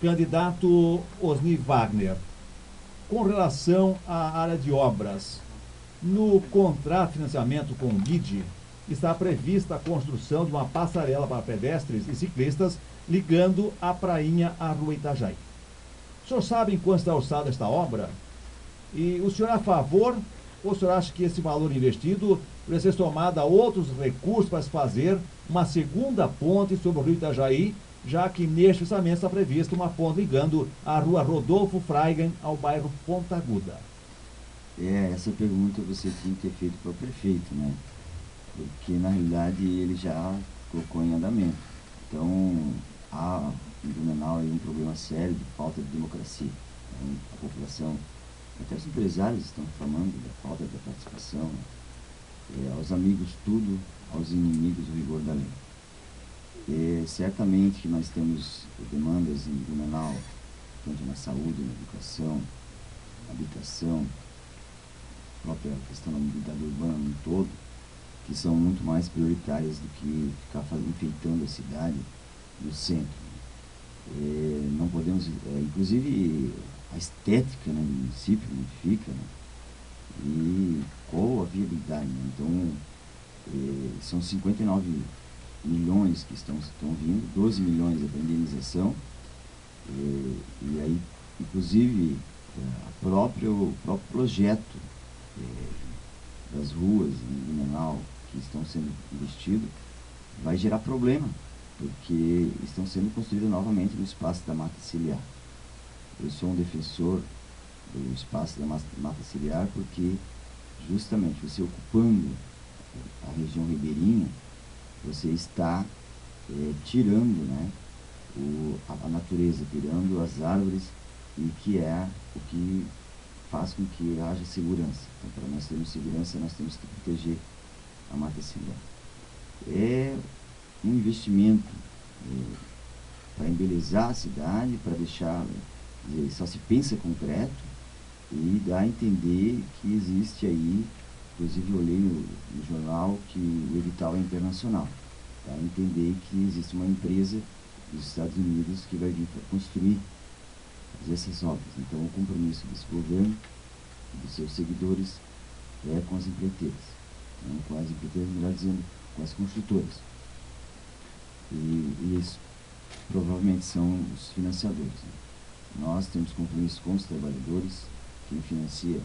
Candidato Osni Wagner, com relação à área de obras, no contrato de financiamento com o BID, está prevista a construção de uma passarela para pedestres e ciclistas ligando a Prainha à Rua Itajaí. O senhor sabe em quanto está orçada esta obra? E o senhor é a favor ou o senhor acha que esse valor investido precisa ser tomado a outros recursos para se fazer uma segunda ponte sobre o Rio Itajaí, já que neste orçamento está prevista uma ponte ligando a Rua Rodolfo Freigen ao bairro Ponta Aguda? Essa pergunta você tinha que ter feito para o prefeito, né? Porque na realidade ele já colocou em andamento. Então há em Blumenau aí um problema sério de falta de democracia. Então, a população, até os empresários estão reclamando da falta da participação. Aos amigos tudo, aos inimigos o rigor da lei. Certamente que nós temos demandas em Blumenau, tanto na saúde, na educação, na habitação, a própria questão da mobilidade urbana no todo, que são muito mais prioritárias do que ficar enfeitando a cidade no centro. Não podemos, inclusive a estética, né, do município modifica, né, e qual a viabilidade, né? Então são 59 milhões que estão vindo, 12 milhões é para indenização, e aí inclusive o próprio projeto das ruas em Blumenau que estão sendo investidos vai gerar problema, porque estão sendo construídas novamente no espaço da Mata Ciliar. Eu sou um defensor do espaço da Mata Ciliar porque justamente você ocupando a região ribeirinha, você está tirando, né, a natureza, tirando as árvores, e que é o que faz com que haja segurança. Então, para nós termos segurança, nós temos que proteger a Mata Ciliar. É um investimento para embelezar a cidade, para deixar, só se pensa concreto, e dá a entender que existe aí, inclusive eu olhei no jornal que o edital é internacional, dá a entender que existe uma empresa dos Estados Unidos que vai vir para construir essas obras. Então o compromisso desse governo, dos seus seguidores, é com as empreiteiras, não com as empreiteiras, melhor dizendo, com as construtoras. E eles provavelmente são os financiadores, né? Nós temos compromisso com os trabalhadores. Quem financia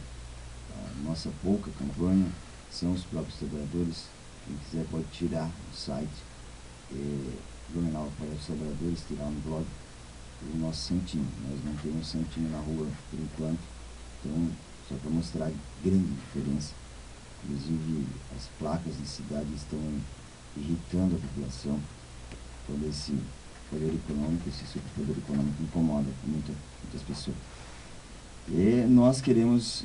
a nossa pouca campanha são os próprios trabalhadores. Quem quiser pode tirar no site Blumenau para os trabalhadores, tirar no blog o nosso santinho. Nós não temos santinho na rua por enquanto, então só para mostrar a grande diferença. Inclusive as placas de cidade estão irritando a população, quando esse poder econômico, esse superpoder econômico incomoda muitas pessoas. E nós queremos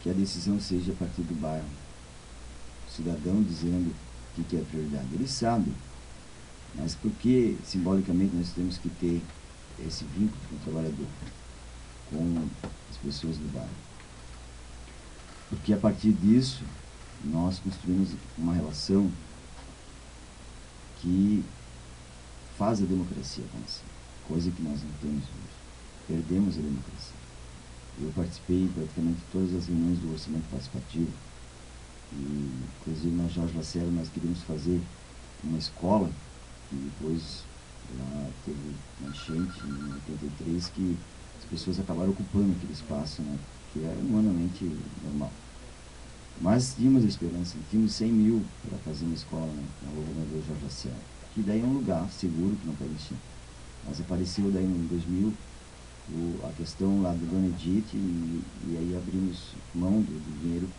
que a decisão seja a partir do bairro. O cidadão dizendo o que é a prioridade. Ele sabe, mas por que simbolicamente nós temos que ter esse vínculo com o trabalhador, com as pessoas do bairro? Porque a partir disso nós construímos uma relação que faz a democracia acontecer, coisa que nós não temos hoje. Perdemos a democracia. Eu participei praticamente de todas as reuniões do orçamento participativo, e inclusive na Jorge Lacerda nós queríamos fazer uma escola, e depois lá teve uma enchente em 83 que as pessoas acabaram ocupando aquele espaço, né, que era humanamente normal. Mas tínhamos a esperança, tínhamos 100 mil para fazer uma escola, né, na governador Jorge Lacerda, que daí é um lugar seguro, que não pode encher. Mas apareceu daí em 2000 a questão lá do Dona Edith, e aí abrimos mão do dinheiro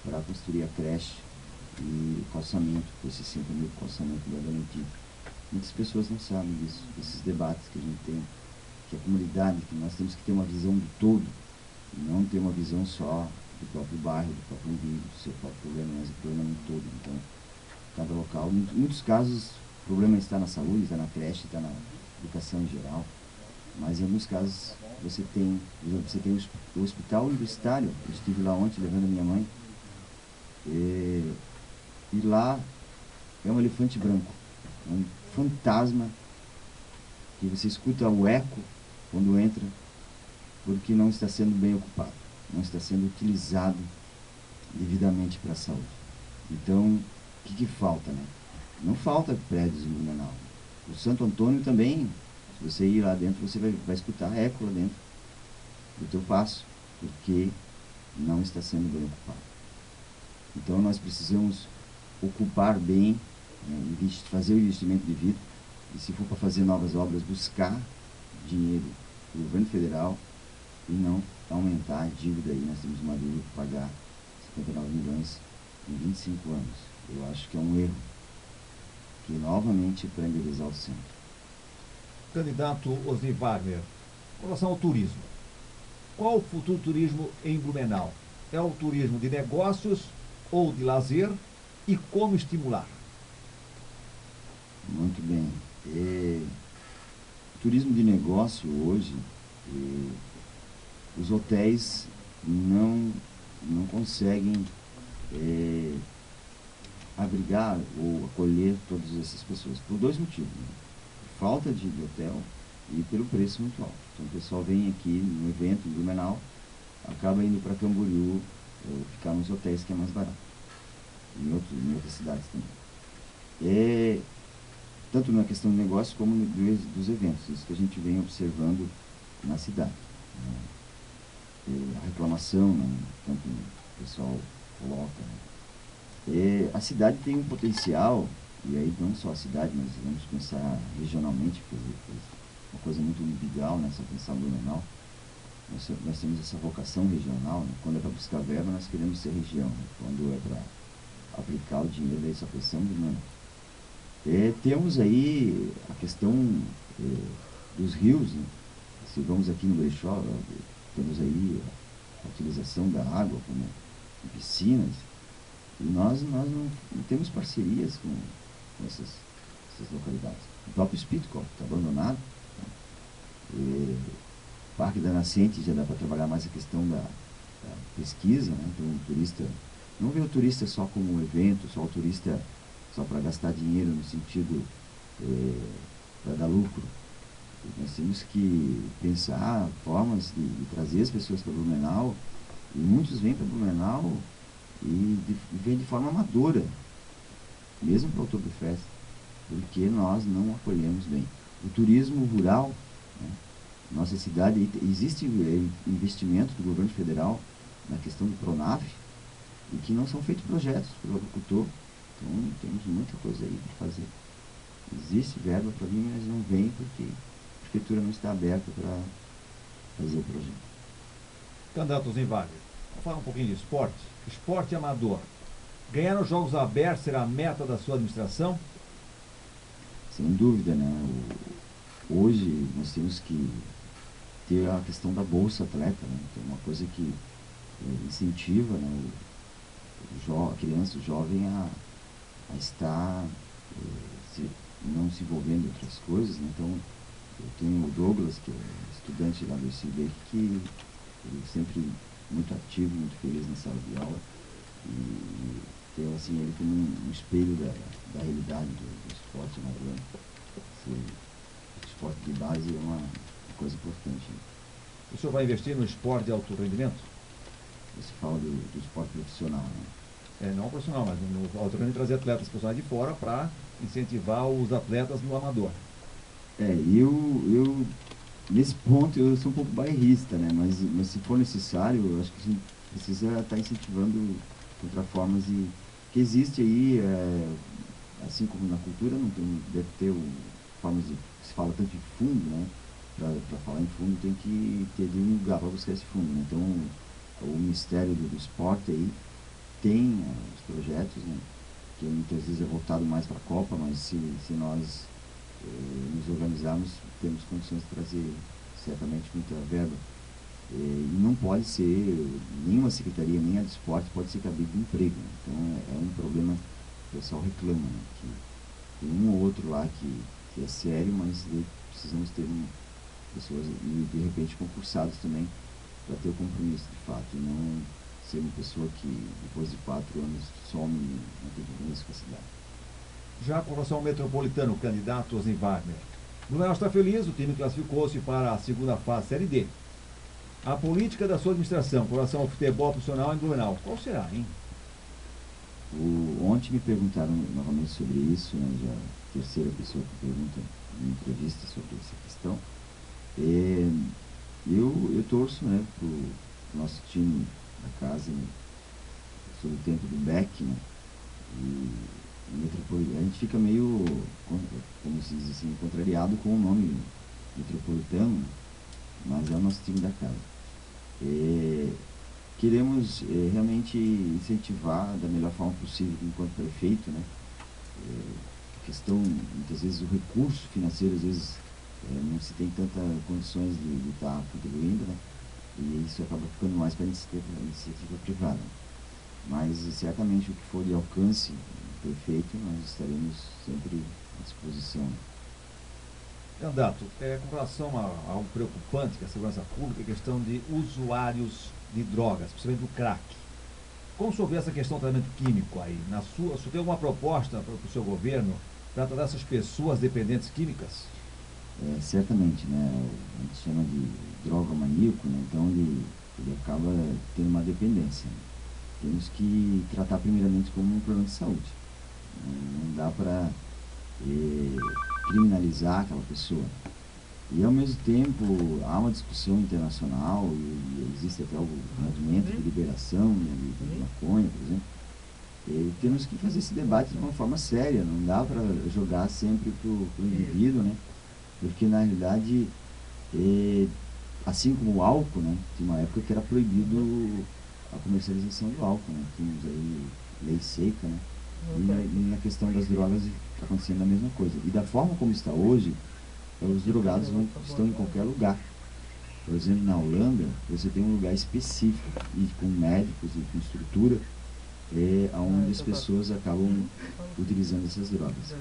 para construir a creche e calçamento, por 60 mil calçamento da Dona Edith. Muitas pessoas não sabem disso, desses debates que a gente tem, que a comunidade, que nós temos que ter uma visão do todo, e não ter uma visão só do próprio bairro, do próprio indivíduo, do seu próprio problema, mas o problema no todo. Então, cada local, em muitos casos, o problema está na saúde, está na creche, está na educação em geral, mas em alguns casos você tem, por exemplo, você tem o hospital universitário. Eu estive lá ontem levando a minha mãe, e lá é um elefante branco, um fantasma, que você escuta o eco quando entra, porque não está sendo bem ocupado, não está sendo utilizado devidamente para a saúde. Então, o que falta, né? Não falta prédios em Blumenau. O Santo Antônio também, se você ir lá dentro, você vai escutar eco lá dentro do teu passo, porque não está sendo bem ocupado. Então, nós precisamos ocupar bem, fazer o investimento devido, e se for para fazer novas obras, buscar dinheiro do governo federal e não aumentar a dívida aí. Nós temos uma dívida para pagar 59 milhões em 25 anos. Eu acho que é um erro, que novamente para endereçar o centro. Candidato Osni Wagner, com relação ao turismo, qual o futuro do turismo em Blumenau? É o turismo de negócios ou de lazer, e como estimular? Muito bem. Turismo de negócio hoje, os hotéis não conseguem abrigar ou acolher todas essas pessoas, por dois motivos, né? Falta de hotel e pelo preço muito alto. Então o pessoal vem aqui no evento em Blumenau, acaba indo para Camboriú, ficar nos hotéis que é mais barato, em outras cidades também. Tanto na questão do negócio como dos eventos, isso que a gente vem observando na cidade, né? A reclamação, né? Tanto o pessoal coloca, né? A cidade tem um potencial, e aí não só a cidade, mas vamos pensar regionalmente, porque é uma coisa muito legal, né? Só pensar no Blumenau. Nós temos essa vocação regional, né? Quando é para buscar verba, nós queremos ser região, né? Quando é para aplicar o dinheiro, aí só pensamos no Blumenau. Temos aí a questão dos rios, né? Se vamos aqui no Brechó, temos aí a utilização da água como em piscinas, e nós não temos parcerias com essas localidades. O próprio Espírito está abandonado, né? O Parque da Nascente já dá para trabalhar mais a questão da pesquisa, né? Então o turista, não vê o turista só como um evento, só o turista só para gastar dinheiro no sentido para dar lucro. Nós temos que pensar formas de trazer as pessoas para Blumenau, e muitos vêm para Blumenau e vêm de forma amadora, mesmo para o Oktoberfest, porque nós não acolhemos bem. O turismo rural, né? Nossa cidade, existe investimento do governo federal na questão do Pronaf, e que não são feitos projetos para o agricultor. Então, temos muita coisa aí para fazer. Existe verba para vir, mas não vem porque a prefeitura não está aberta para fazer o projeto. Candidato Osni Wagner, vamos falar um pouquinho de esporte. Esporte amador. Ganhar os Jogos Abertos será a meta da sua administração? Sem dúvida, né? Hoje nós temos que ter a questão da Bolsa Atleta, né? Que é uma coisa que incentiva, né, a criança, o jovem a estar não se envolvendo em outras coisas, né? Então, eu tenho o Douglas, que é estudante lá do ICB, que ele é sempre muito ativo, muito feliz na sala de aula, e tenho assim, ele como um espelho da realidade do esporte amador. O esporte de base é uma coisa importante. O senhor vai investir no esporte de alto rendimento? Você fala do esporte profissional, né? Não profissional, mas no alto rendimento, trazer atletas profissionais de fora para incentivar os atletas no amador. Eu nesse ponto eu sou um pouco bairrista, né? Mas se for necessário, eu acho que a gente precisa estar incentivando outras formas que existe aí, assim como na cultura, não tem, deve ter formas de, se fala tanto de fundo, né? Para falar em fundo tem que ter de um lugar para buscar esse fundo, né? Então o Ministério do Esporte aí tem os projetos, né? Que muitas vezes é voltado mais para a Copa, mas se nós nos organizarmos, temos condições de trazer certamente muita verba. E não pode ser, nenhuma secretaria, nem a de esporte, pode ser cabida de emprego, né? Então é um problema que o pessoal reclama, né? Que tem um ou outro lá que é sério, mas precisamos ter pessoas e de repente concursados também para ter o compromisso de fato, e não ser uma pessoa que depois de 4 anos some e não tem compromisso com a cidade. Já com relação ao metropolitano, candidato Osni Wagner, Blumenau está feliz, o time classificou-se para a segunda fase Série D. A política da sua administração com relação ao futebol profissional em Blumenau, qual será, hein? Ontem me perguntaram novamente sobre isso, né, já a terceira pessoa que pergunta em entrevista sobre essa questão. Eu torço, né, para o nosso time da casa, né, sobre o tempo do Beck, né, e a gente fica meio, como se diz assim, contrariado com o nome Metropolitano, mas é o nosso time da casa. Queremos realmente incentivar da melhor forma possível enquanto prefeito, né? Questão, muitas vezes, o recurso financeiro, às vezes, não se tem tantas condições de estar contribuindo, né? E isso acaba ficando mais para a iniciativa privada. Mas, certamente, o que for de alcance do prefeito, nós estaremos sempre à disposição. Candidato, com relação a algo preocupante que é a segurança pública, a questão de usuários de drogas, principalmente do crack. Como o senhor vê essa questão do tratamento químico aí? O senhor tem alguma proposta para o seu governo para tratar essas pessoas dependentes químicas? Certamente, né? A gente chama de droga maníaco, né? Então ele acaba tendo uma dependência. Né? Temos que tratar primeiramente como um problema de saúde. Não dá para criminalizar aquela pessoa. E, ao mesmo tempo, há uma discussão internacional, e existe até o movimento de liberação de maconha, por exemplo. E temos que fazer esse debate de uma forma séria, não dá para jogar sempre para o indivíduo, né? Porque, na realidade, assim como o álcool, né? Tinha uma época que era proibido a comercialização do álcool, né? Tínhamos aí lei seca, né? E na questão das drogas está acontecendo a mesma coisa. E da forma como está hoje, os drogados estão em qualquer lugar. Por exemplo, na Holanda, você tem um lugar específico, e com médicos e com estrutura, onde as pessoas acabam utilizando essas drogas.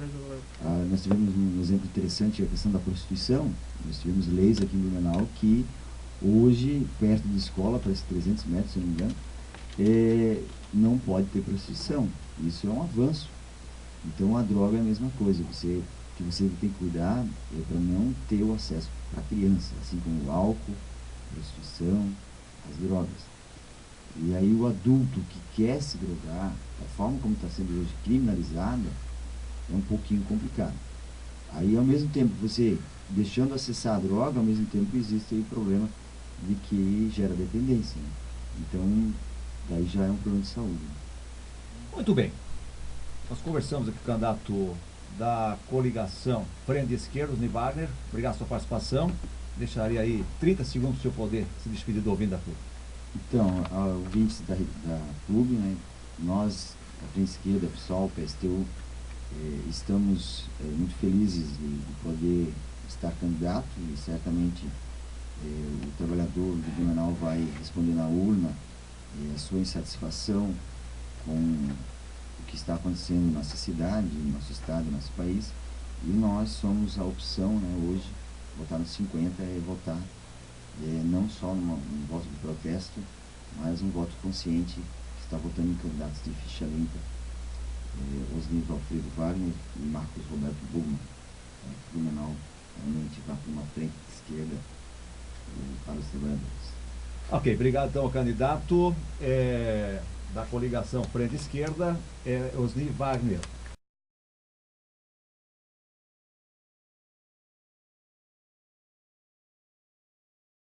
Nós tivemos um exemplo interessante, a questão da prostituição. Nós tivemos leis aqui em Blumenau que hoje, perto de escola, parece 300 metros, se não me engano, não pode ter prostituição. Isso é um avanço. Então a droga é a mesma coisa. Você tem que cuidar para não ter o acesso para criança, assim como o álcool, a prostituição, as drogas. E aí o adulto que quer se drogar, da forma como está sendo hoje criminalizada, é um pouquinho complicado. Aí, ao mesmo tempo, você deixando acessar a droga, ao mesmo tempo existe aí o problema de que gera dependência. Né? Então, daí já é um problema de saúde. Muito bem. Nós conversamos aqui com o candidato da coligação Frente Esquerda, Osni Wagner. Obrigado pela sua participação. Deixaria aí 30 segundos para o senhor poder se despedir do ouvinte da CLUB. Então, ouvintes da CLUB, né, nós, a Frente Esquerda, PSOL, PSTU, estamos muito felizes de poder estar candidato e certamente o trabalhador de Blumenau vai responder na urna a sua insatisfação com o que está acontecendo na nossa cidade, no nosso estado, no nosso país, e nós somos a opção, né, hoje, votar nos 50 é votar não só num voto de protesto, mas um voto consciente, que está votando em candidatos de ficha limpa, Osni Alfredo Wagner e Marcos Roberto Bugman. Blumenau realmente vai para uma frente de esquerda para os trabalhadores. Ok, obrigado então ao candidato da coligação Frente Esquerda, Osni Wagner.